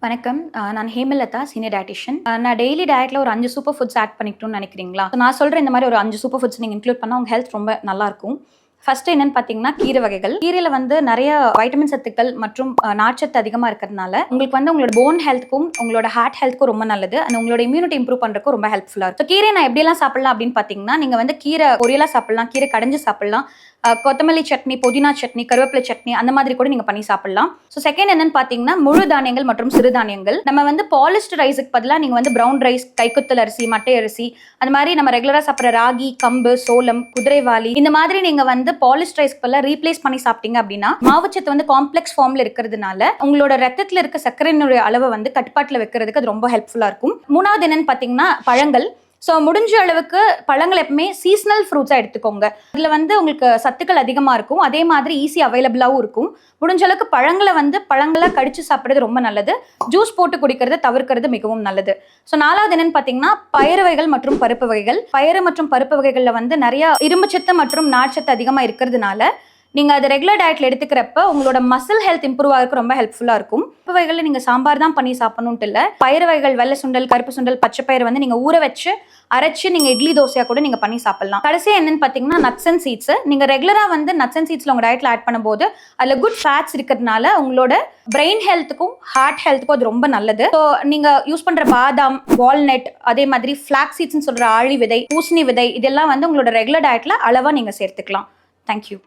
வணக்கம். நான் Hemalatha, senior dietician. நான் டெய்லி டயட்ல ஒரு 5 சூப்பர் ஃபுட்ஸ் ஆட் பண்ணிக்கணும்னு நினைக்கிறீங்களா? நான் சொல்ற இந்த மாதிரி ஒரு 5 சூப்பர் ஃபுட்ஸ் நீங்க இன்க்ளூட் பண்ணா உங்க ஹெல்த் ரொம்ப நல்லாயிருக்கும். ஃபர்ஸ்ட் என்னன்னு பார்த்தீங்கன்னா, கீரை வகைகள். கீரையில வந்து நெறைய வைட்டமின் சத்துக்கள் மற்றும் நார்ச்சத்து அதிகமா இருக்கிறதுனால, உங்களுக்கு வந்து உங்களோட போன் ஹெல்த்துக்கும், உங்களோட ஹார்ட் ஹெல்த்துக்கும் ரொம்ப நல்லது. அண்ட் உங்களோட இம்யூனிட்டி இம்ப்ரூவ் பண்றதுக்கும் ரொம்ப ஹெல்ப்ஃபுல்லா இருக்கும். கீரையை நான் எப்படியெல்லாம் சாப்பிடலாம் அப்படின்னு பார்த்தீங்கன்னா, நீங்க வந்து கீரை பொரியலா சாப்பிடலாம், கீரை கடைஞ்சு சாப்பிடலாம், கொத்தமல்லி சட்னி, புதினா சட்னி, கருவேப்பிலை சட்னி அந்த மாதிரி கூட நீங்க பண்ணி சாப்பிடலாம். ஸோ செகண்ட் என்னன்னு பார்த்தீங்கன்னா, முழு தானியங்கள் மற்றும் சிறுதானியங்கள். நம்ம வந்து பாலிஷ்டு ரைஸுக்கு பதிலாக நீங்க வந்து ப்ரௌன் ரைஸ், கைக்குத்தல் அரிசி, மட்டை அரிசி, அந்த மாதிரி நம்ம ரெகுலரா சாப்பிட்ற ராகி, கம்பு, சோளம், குதிரைவாலி இந்த மாதிரி நீங்க வந்து பாலிஷ்டு ரைஸ்க்கு பதிலாக ரீப்ளேஸ் பண்ணி சாப்பிட்டீங்க அப்படின்னா, மாவுச்சத்து வந்து காம்ப்ளெக்ஸ் ஃபார்ம்ல இருக்கிறதுனால உங்களோட ரத்தத்தில் இருக்க சர்க்கரையினுடைய அளவை வந்து கட்டுப்பாட்டில் வைக்கிறதுக்கு அது ரொம்ப ஹெல்ப்ஃபுல்லா இருக்கும். மூணாவது என்னன்னு பார்த்தீங்கன்னா, பழங்கள். ஸோ முடிஞ்ச அளவுக்கு பழங்கள் எப்பவுமே சீசனல் ஃப்ரூட்ஸாக எடுத்துக்கோங்க. இதில் வந்து உங்களுக்கு சத்துக்கள் அதிகமாக இருக்கும், அதே மாதிரி ஈஸி அவைலபிளாகவும் இருக்கும். முடிஞ்ச அளவுக்கு பழங்களை வந்து பழங்களாக கடிச்சு சாப்பிட்றது ரொம்ப நல்லது. ஜூஸ் போட்டு குடிக்கிறத தவிர்க்கிறது மிகவும் நல்லது. ஸோ நாலாவது என்னன்னு பார்த்தீங்கன்னா, பயறு வகைகள் மற்றும் பருப்பு வகைகள். பயறு மற்றும் பருப்பு வகைகளில் வந்து நிறைய இரும்புச்சத்து மற்றும் நார்ச்சத்து அதிகமாக இருக்கிறதுனால நீங்க அது ரெகுலர் டயட்ல எடுத்துக்கிறப்ப உங்களோட மசில் ஹெல்த் இம்ப்ரூவ் ஆகிறதுக்கு ரொம்ப ஹெல்ப்ஃபுல்லா இருக்கும். பருப்பு வகைகளில் நீங்க சாம்பார் தான் பண்ணி சாப்பிடணும்ட்டு இல்லை. பயிறு வகைகள், வெள்ளை சுண்டல், கருப்பு சுண்டல், பச்சை பயிறு வந்து நீங்க ஊற வச்சு அரைச்சு நீங்க இட்லி தோசையா கூட நீங்க பண்ணி சாப்பிடலாம். கடைசியா என்னன்னு பாத்தீங்கன்னா, நட்ஸ் அண்ட் சீட்ஸ். நீங்க ரெகுலரா வந்து நட்ஸ் அண்ட் சீட்ஸ்ல உங்க டயட்ல ஆட் பண்ணும்போது அதுல குட் ஃபேட்ஸ் இருக்கிறதுனால உங்களோட பிரெயின் ஹெல்த்துக்கும் ஹார்ட் ஹெல்த்துக்கும் அது ரொம்ப நல்லது. ஸோ நீங்க யூஸ் பண்ற பாதாம், வால்நட், அதே மாதிரி ஃபிளாக்ஸ் சீட்ஸ்னு சொல்ற ஆழி விதை, பூசணி விதை இதெல்லாம் வந்து உங்களோட ரெகுலர் டயட்ல அளவா நீங்க சேர்த்துக்கலாம். தேங்க்யூ.